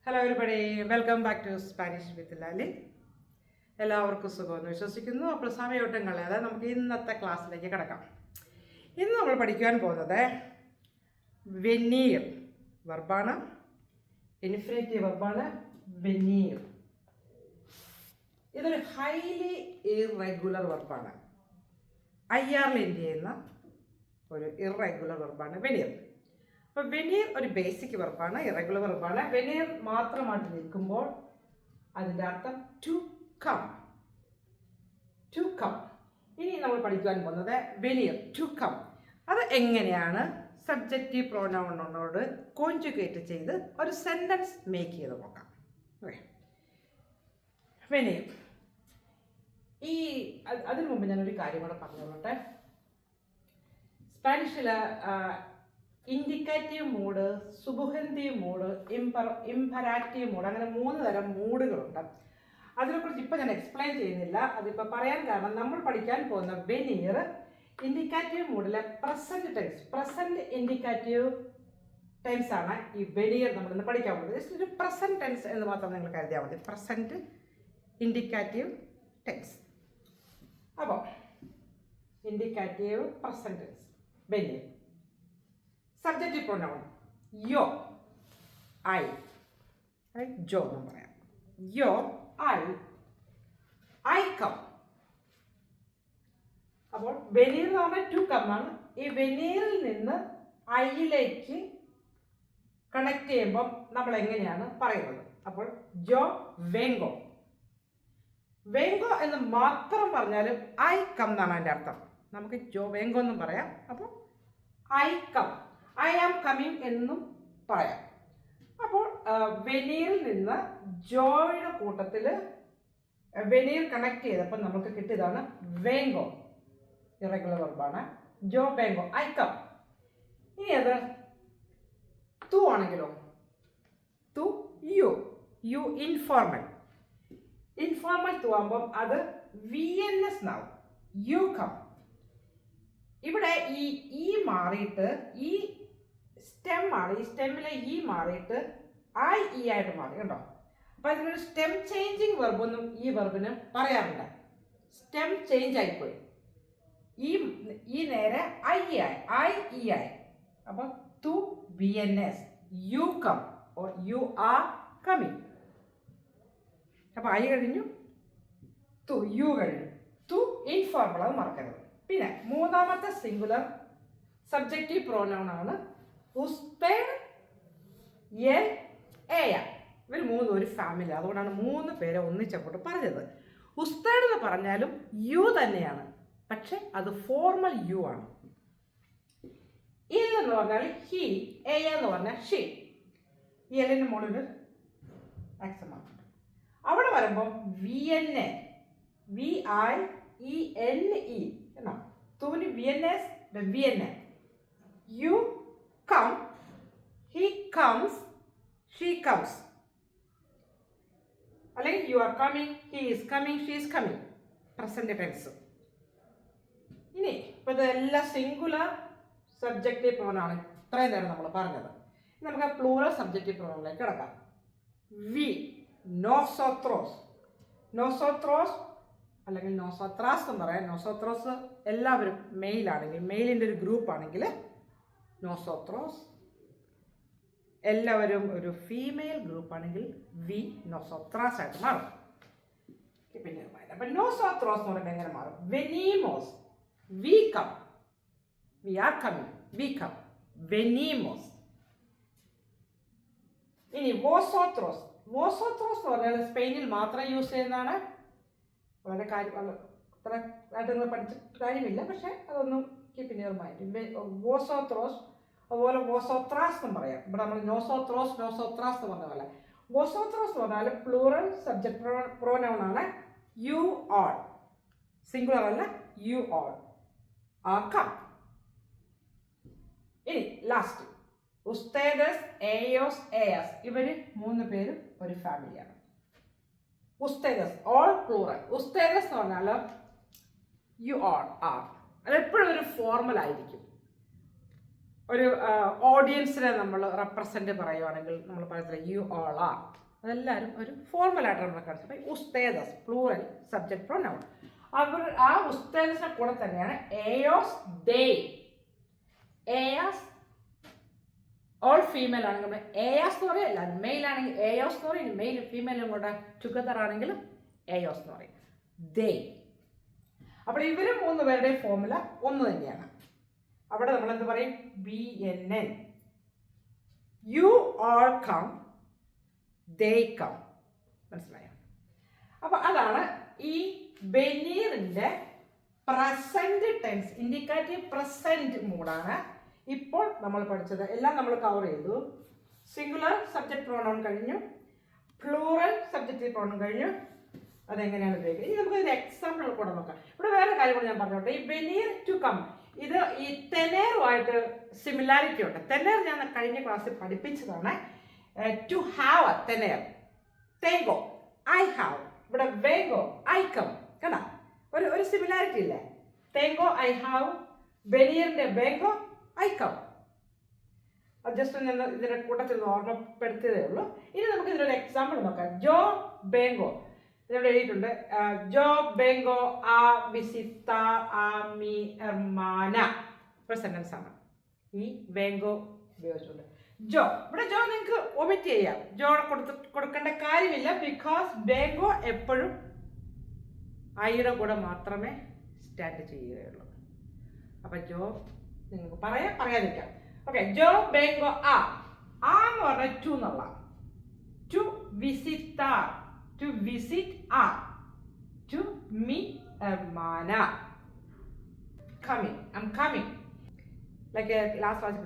Hello everybody, welcome back to Spanish with Lali. എല്ലാവർക്കും സുഖമെന്ന് വിശ്വസിക്കുന്നു. അപ്പോൾ സമയമൊട്ടും കളയാതെ നമുക്ക് ഇന്നത്തെ ക്ലാസ്സിലേക്ക് കിടക്കാം. ഇന്ന് നമ്മൾ പഠിക്കുവാൻ പോകുന്നത് വെനീർ വെർബാണ്. ഇൻഫിനിറ്റീവ് വെർബാണ് വെനീർ. ഇതൊരു ഹൈലി ഇറഗുലർ വെർബാണ്. IR എൻഡ് ചെയ്യുന്ന ഒരു ഇറഗുലർ വെർബാണ് വെനീർ. അപ്പോൾ വെനീർ ഒരു ബേസിക് വെർബാണ്, ഇറഗുലർ വെർബാണ്. വെനീർ മാത്രമായിട്ട് നിൽക്കുമ്പോൾ അതിൻ്റെ അർത്ഥം ടു കം. To come. ഇനി നമ്മൾ പഠിക്കാൻ പോകുന്നത് വെനീർ ടു കം. അത് എങ്ങനെയാണ് സബ്ജക്റ്റീവ് പ്രോനൗണിനോട് കോൺജുഗേറ്റ് ചെയ്ത് ഒരു സെൻറ്റൻസ് മേക്ക് ചെയ്ത് നോക്കാം. വെനീർ. അതിനു മുമ്പ് ഞാനൊരു കാര്യം കൂടെ പറഞ്ഞോട്ടെ. സ്പാനിഷിൽ ഇൻഡിക്കേറ്റീവ് മൂഡ്, സുബുഹന്തീവ് മൂഡ്, ഇംപരാറ്റീവ് മൂഡ്, അങ്ങനെ 3 തരം മൂഡുകളുണ്ട്. അതിനെക്കുറിച്ച് ഇപ്പോൾ ഞാൻ എക്സ്പ്ലെയിൻ ചെയ്യുന്നില്ല. അതിപ്പോൾ പറയാൻ കാരണം നമ്മൾ പഠിക്കാൻ പോകുന്ന വെനീർ ഇൻഡിക്കേറ്റീവ് മൂഡിലെ present tense, present indicative tense ആണ് ഈ വെനീർ നമ്മൾ ഇന്ന് പഠിക്കാൻ പോകുന്നത്. ജസ്റ്റ് ഒരു പ്രസന്റ് ടെൻസ് എന്ന് മാത്രം നിങ്ങൾ കരുതിയാൽ മതി. Present indicative tense. അപ്പോൾ ഇൻഡിക്കേറ്റീവ് പ്രസന്റ് ടെൻസ് വെനീർ. സബ്ജക്റ്റീവ് പ്രൊനൗൺ യോ, ഐ, ജോ എന്ന് പറയാം. യോ, ഐ കം. അപ്പോൾ വെനീർ എന്ന് പറഞ്ഞാൽ ടു കം ആണ്. ഈ വെനീറിൽ നിന്ന് ഐയിലേക്ക് കണക്ട് ചെയ്യുമ്പോൾ നമ്മൾ എങ്ങനെയാണ് പറയുന്നത്? അപ്പോൾ ജോ വെങ്കോ. വെങ്കോ എന്ന് മാത്രം പറഞ്ഞാലും ഐ കം എന്നാണ് അതിൻ്റെ അർത്ഥം. നമുക്ക് ജോ വെങ്കോ എന്നും പറയാം. അപ്പോൾ I come, I am coming എന്നും പറയാം. അപ്പോൾ വെനീറിൽ നിന്ന് ജോയുടെ കൂട്ടത്തിൽ വെനീർ കണക്ട് ചെയ്തപ്പോൾ നമുക്ക് കിട്ടിയതാണ് വെങ്കോ. ഇറഗുലർ വെർബാണ്. ജോ വെങ്കോ, ഐ കം. ഇനി അത് തു ആണെങ്കിലോ? തു, യു ഇൻഫോർമൽ. ഇൻഫോർമൽ തു ആകുമ്പം അത് VNS എന്നാവും. You come. ഇവിടെ ഈ മാറിയിട്ട് ഈ സ്റ്റെം ആണ്. ഈ സ്റ്റെമ്മിലെ ഈ മാറിയിട്ട് IE ആയിട്ട് മാറി, കണ്ടോ? അപ്പം അതിനൊരു സ്റ്റെം ചേഞ്ചിങ് വെർബൊന്നും ഈ വെർബിന് പറയാറുണ്ട്. സ്റ്റെം ചേഞ്ച് ആയിപ്പോയി. ഈ നേരെ IE ആയി. അപ്പം ടു VNS, you come or you are coming. അപ്പം ഐ കഴിഞ്ഞു, ടു യു കഴിഞ്ഞു. ടു ഇൻഫോർമൽ, അത് മറക്കരുത്. പിന്നെ മൂന്നാമത്തെ സിംഗുലർ സബ്ജക്റ്റീവ് പ്രോനൗൺ ആണ് ഉസ്തേഡ്, എൽ, എയ. ഇവർ 3 ഒരു ഫാമിലി. അതുകൊണ്ടാണ് 3 പേരെ ഒന്നിച്ചങ്ങോട്ട് പറഞ്ഞത്. ഉസ്തേഡ് എന്ന് പറഞ്ഞാലും യു തന്നെയാണ്, പക്ഷെ അത് ഫോർമൽ യു ആണ്. ഇൽ എന്ന് പറഞ്ഞാൽ ഹി, എയ എന്ന് പറഞ്ഞാൽ ഷീ. ഈ എല്ലിൻ്റെ മുകളിൽ ആക്സന്റ് ആണ്. അവിടെ വരുമ്പം VNA, VIENE എന്നാ. തുവിന് VNS, VNA. You come, he comes, she comes. അല്ലെങ്കിൽ you are coming, he is coming, she is coming. Present tense. ഇനി ഇപ്പോൾ ഇതെല്ലാം സിംഗുലർ സബ്ജക്റ്റീവ് പ്രോനൗൺ ഇത്രയും നേരം നമ്മൾ പറഞ്ഞത്. നമുക്ക് പ്ലൂറൽ സബ്ജക്റ്റീവ് പ്രോനൗണിലേക്ക് കിടക്കാം. വി, നോസോത്രോസ്. നോസോത്രോസ് അല്ലെങ്കിൽ നോസോത്രാസ് എന്ന് പറയാം. നോസോത്രോസ് എല്ലാവരും മെയിലാണെങ്കിൽ, മെയിലിൻ്റെ ഒരു ഗ്രൂപ്പ് ആണെങ്കിൽ നോസോത്രോസ്. എല്ലാവരും ഒരു ഫീമെയിൽ ഗ്രൂപ്പ് ആണെങ്കിൽ വി നോസോത്രാസ് ആയിട്ട് മാറും. പിന്നെ അപ്പം നോസോത്രോസ് എന്ന് പറയുമ്പോൾ എങ്ങനെ മാറും? വെനീമോസ്, we come, we are coming, we come, വെനീമോസ്. ഇനി വോസോത്രോസ്. വോസോത്രോസ് എന്ന് പറഞ്ഞാൽ സ്പെയിനിൽ മാത്രം യൂസ് ചെയ്യുന്നതാണ്. വളരെ അത്ര ആയിട്ട് നിങ്ങൾ പഠിച്ചിട്ട് കാര്യമില്ല, പക്ഷേ അതൊന്നും കീപ്പ് ഇൻ യുവർ മൈൻഡ്. വോസോത്രോസ്, അതുപോലെ വോസോത്രാസ് എന്നും പറയാം. ഇവിടെ നമ്മൾ നോസോത്രാസ് എന്ന് പറഞ്ഞ പോലെ. വോസോത്രോസ് എന്ന് പറഞ്ഞാൽ പ്ലൂറൽ സബ്ജക്റ്റ് പ്രോനൗൺ ആണ്. യു ഓൾ, സിംഗുലർ അല്ല, യു ഓൾ ആർ കം. ഇനി ലാസ്റ്റ് ഉസ്തേദസ്, എയോസ്, എയസ്. ഇവർ 3 പേരും ഒരു ഫാമിലിയാണ്. ഉസ്തേദസ്, ഓൾ പ്ലൂറൽ. ഉസ്തേദസ് എന്ന് പറഞ്ഞാൽ യു ഓൾ ആർ. അതെപ്പോഴും ഒരു ഫോർമൽ ആയിരിക്കും. ഒരു ഓഡിയൻസിനെ നമ്മൾ റെപ്രസെൻ്റ് പറയുവാണെങ്കിൽ നമ്മൾ പറയത്തില്ല യു ഓൾ ആർ, അതെല്ലാവരും ഒരു ഫോർമലായിട്ട് നമ്മൾ കാണിച്ചു. അപ്പോൾ ഉസ്തേദസ് പ്ലൂറൽ സബ്ജക്ട് പ്രൊനൗൺ, ആ ഉസ്തേദസിനെ കൂടെ തന്നെയാണ് എയോസ് ദേ. എയാസ് ഓൾ ഫീമെയിൽ ആണെങ്കിൽ നമ്മൾ എയാസ് എന്ന് പറയും, എല്ലാവരും മെയിൽ ആണെങ്കിൽ എയോസ് എന്ന് പറയും, മെയിൽ ഫീമെയിലും കൂടെ ടുഗദർ ആണെങ്കിൽ എയോസ് എന്ന് പറയും, ദേ. അപ്പോൾ ഇവർ 3 പേരുടെയും ഫോർമുല ഒന്ന് തന്നെയാണ്. അവിടെ നമ്മൾ എന്ത് പറയും? BNN. You all come, they come. മനസ്സിലായോ? അപ്പോൾ അതാണ് ഈ വെനീറിൻ്റെ പ്രസന്റ് ടെൻസ്, ഇൻഡിക്കേറ്റീവ് പ്രസന്റ് മൂഡാണ് ഇപ്പോൾ നമ്മൾ പഠിച്ചത്. എല്ലാം നമ്മൾ കവർ ചെയ്തു. സിംഗുലർ സബ്ജക്റ്റ് പ്രോണൗൺ കഴിഞ്ഞു, പ്ലൂറൽ സബ്ജക്റ്റീവ് പ്രോണൗൺ കഴിഞ്ഞു. അതെങ്ങനെയാണ് ഉപയോഗിക്കുന്നത് ഇനി നമുക്ക് ഇതിന് എക്സാമ്പിൾ കൂടെ നോക്കാം. ഇവിടെ വേറെ കാര്യം കൂടെ ഞാൻ പറഞ്ഞോട്ടെ. ഈ വെനീർ ടു കം, ഇത് ഈ തെനേറുമായിട്ട് സിമിലാരിറ്റി ഉണ്ട്. തെനേർ ഞാൻ കഴിഞ്ഞ ക്ലാസ്സിൽ പഠിപ്പിച്ചതാണ്. ടു ഹാവ് എ തെനേർ, തേങ്കോ ഐ ഹാവ്. ഇവിടെ വേഗോ ഐ കം. കണ്ടാ ഒരു സിമിലാരിറ്റി ഇല്ലേ? തേങ്കോ ഐ ഹാവ്, വെനീറിന്റെ വേഗോ ഐ കം. അത് ജസ്റ്റ് ഞാൻ ഇതിന്റെ കൂട്ടത്തിൽ ഓർമ്മപ്പെടുത്തിയതേ ഉള്ളൂ. ഇനി നമുക്ക് ഇതിനൊരു എക്സാമ്പിൾ നോക്കാം. ജോ ബേങ്കോ ഇവിടെ എഴുതിയിട്ടുണ്ട്. ജോ ബേങ്കോ ആ വിസിത്താർ ആ മി എർമാന. ഒരു സെന്റൻസ് ആണ് ഈ ബേങ്കോ ഉപയോഗിച്ചുകൊണ്ട്. ജോ, ഇവിടെ ജോ നിങ്ങൾക്ക് ഒമിറ്റ് ചെയ്യാം, ജോ കൊടുക്കേണ്ട കാര്യമില്ല. ബിക്കോസ് ബേങ്കോ എപ്പോഴും ഐയുടെ കൂടെ മാത്രമേ സ്റ്റാൻഡ് ചെയ്യുകയുള്ളൂ. അപ്പൊ ജോ നിങ്ങൾക്ക് പറയാതിരിക്കാം. ഓക്കെ, ജോ ബേങ്കോ ആ എന്ന് പറഞ്ഞാൽ ടു എന്നുള്ള, to വിസിത്താർ, to visit a, to meet hermana. Coming, I'm coming. Like last class,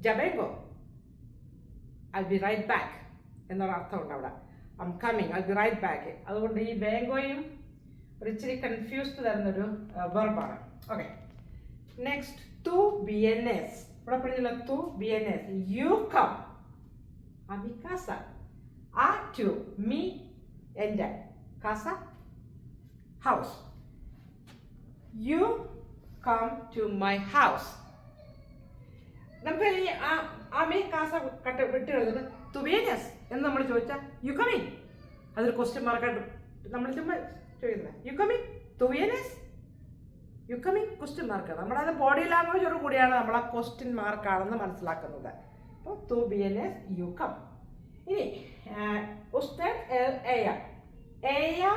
Jabengo, I'll be right back. എന്നൊരു അർത്ഥമുണ്ട് അവിടെ. I'm coming, I'll be right back. അതുകൊണ്ട് ഈ ബേങ്കോയും ഒരു ഇച്ചിരി കൺഫ്യൂസ്ഡ് തരുന്നൊരു വെർബാണ്. Okay, next to BNS. ഇവിടെ പറഞ്ഞില്ല ടു BNS. യു കം, അമിക്കാസ. ആ ടു മീ, എൻ്റെ കാസ house. You come to my house. നമുക്ക് ഈ ആമേ കാസ വിട്ട് കളഞ്ഞത് തുവേനസ് എന്ന് നമ്മൾ ചോദിച്ചാൽ യു കമിങ്, അതൊരു ക്വസ്റ്റ്യൻ മാർക്കായിട്ട് നമ്മൾ ചുമ്മാ ചോദിക്കുന്നത്. യു കമിങ് തുവേനസ്, യു കമിങ് ക്വസ്റ്റ്യൻ മാർക്കാണ്. നമ്മളത് ബോഡി ലാംഗ്വേജോട് കൂടിയാണ് നമ്മൾ ആ ക്വസ്റ്റ്യൻ മാർക്കാണെന്ന് മനസ്സിലാക്കുന്നത്. അപ്പോൾ ടു BNS യു കം. ഇനി usted ella, ella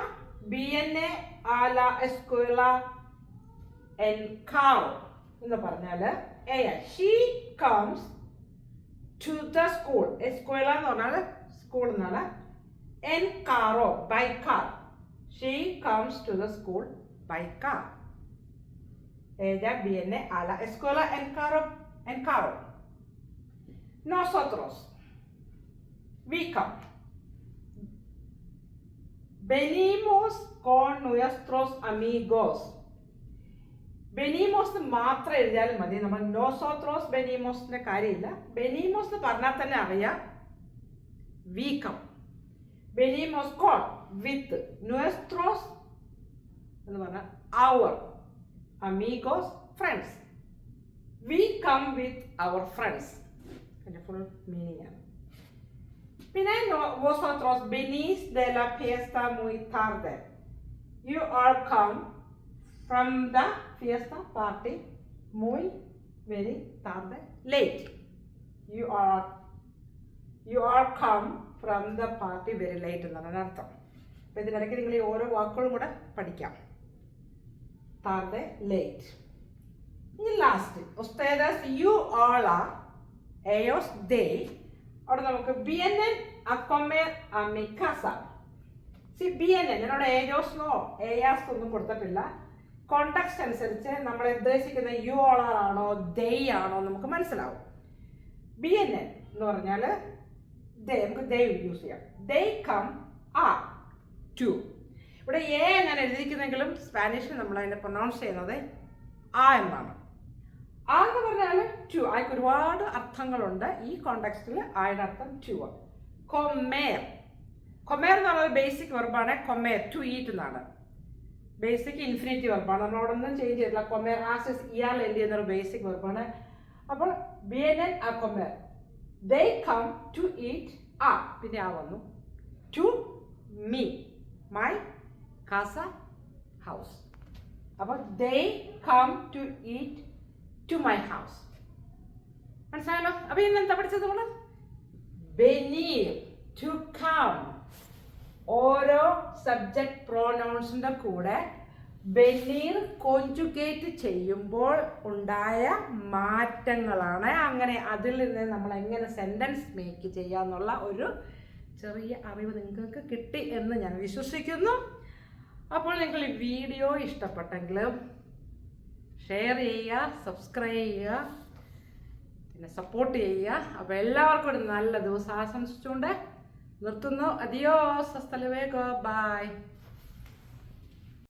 viene a la escuela en carro എന്ന് പറഞ്ഞാൽ ella, she comes to the school. escuela എന്ന് പറഞ്ഞാൽ സ്കൂൾ എന്നാണ്. en carro, by car. she comes to the school by car. ella viene a la escuela en carro. nosotros, we come. Venimos con nuestros amigos. Venimos മാത്രം എഴുതിയാലും മതി. നമ്മൾ nosotros venimosന്റെ കാര്യമില്ല. venimos എന്ന് പറഞ്ഞാൽ തന്നെ അറിയാം we come. venimos con, with. nuestros എന്ന് പറഞ്ഞാൽ our. amigos, friends. we come with our friends. അതിന്റെ ഫുൾ മീനിങ് ആണ്. പിന്നെ vosotros venís de la fiesta muy tarde. You all come from the fiesta party muy very tarde, late. You all come from the party very late എന്നാണ് അർത്ഥം. അപ്പോൾ ഇതിനിടയ്ക്ക് നിങ്ങൾ ഈ ഓരോ വാക്കുകളും കൂടെ പഠിക്കാം. tarde, late. ഇനി last ustedes, you all are, ellos, they. അവിടെ നമുക്ക് BNN a comer a mi casa. BNN എന്നോട് ഏജോസ്നോ ഏയാസ് ഒന്നും കൊടുത്തിട്ടില്ല. കോണ്ടാക്സ്റ്റ് അനുസരിച്ച് നമ്മൾ ഉദ്ദേശിക്കുന്ന യു ഓൾ ആർ ആണോ ദേ ആണോ നമുക്ക് മനസ്സിലാവും. BNN എന്ന് പറഞ്ഞാൽ ദേ, നമുക്ക് ദേ യൂസ് ചെയ്യാം. ദേ കം ആ ടു. ഇവിടെ എ ഞാൻ എഴുതിയിരിക്കുന്നെങ്കിലും സ്പാനിഷിൽ നമ്മൾ അതിനെ പ്രൊനൗൺസ് ചെയ്യുന്നത് ആ എന്നാണ്. ആ എന്ന് പറഞ്ഞാൽ ടു. ആയിക്ക് ഒരുപാട് അർത്ഥങ്ങളുണ്ട്. ഈ കോണ്ടെക്സ്റ്റിൽ ആയുടെ അർത്ഥം ടു ആണ്. കൊമേർ. കൊമേർ എന്ന് പറഞ്ഞാൽ ബേസിക് വെർബാണ്. കൊമേർ ടു ഈറ്റ് എന്നാണ്. ബേസിക് ഇൻഫിനിറ്റീവ് വെർബാണ്. നമ്മൾ അവിടെ ഒന്നും ചേഞ്ച് ചെയ്തിട്ടില്ല. കൊമേർ ആസിസ് ഇയാൾ എല്ലി എന്നൊരു ബേസിക് വെർബാണ്. അപ്പോൾ vienen a comer. They come to eat. ആ പിന്നെ ആ വന്നു. To me, my casa, house. അപ്പോൾ they come to eat to my house. മനസ്സിലായല്ലോ? അപ്പോൾ ഇന്ന് എന്താ പഠിച്ചത് നമ്മൾ? venir, to come. ഓരോ സബ്ജക്റ്റ് പ്രോനൗൺസിൻ്റെ കൂടെ വെനീർ കോൺജുഗേറ്റ് ചെയ്യുമ്പോൾ ഉണ്ടായ മാറ്റങ്ങളാണ്. അങ്ങനെ അതിൽ നിന്ന് നമ്മൾ എങ്ങനെ സെൻറ്റൻസ് മേക്ക് ചെയ്യാന്നുള്ള ഒരു ചെറിയ അറിവ് നിങ്ങൾക്ക് കിട്ടി എന്ന് ഞാൻ വിശ്വസിക്കുന്നു. അപ്പോൾ നിങ്ങൾ ഈ വീഡിയോ ഇഷ്ടപ്പെട്ടെങ്കിൽ ഷെയർ ചെയ്യുക, സബ്സ്ക്രൈബ് ചെയ്യുക, പിന്നെ സപ്പോർട്ട് ചെയ്യുക. അപ്പോൾ എല്ലാവർക്കും ഒരു നല്ല ദിവസം ആശംസിച്ചുകൊണ്ട് നിർത്തുന്നു. അദിയോസ്, ഹasta luego, ബൈ.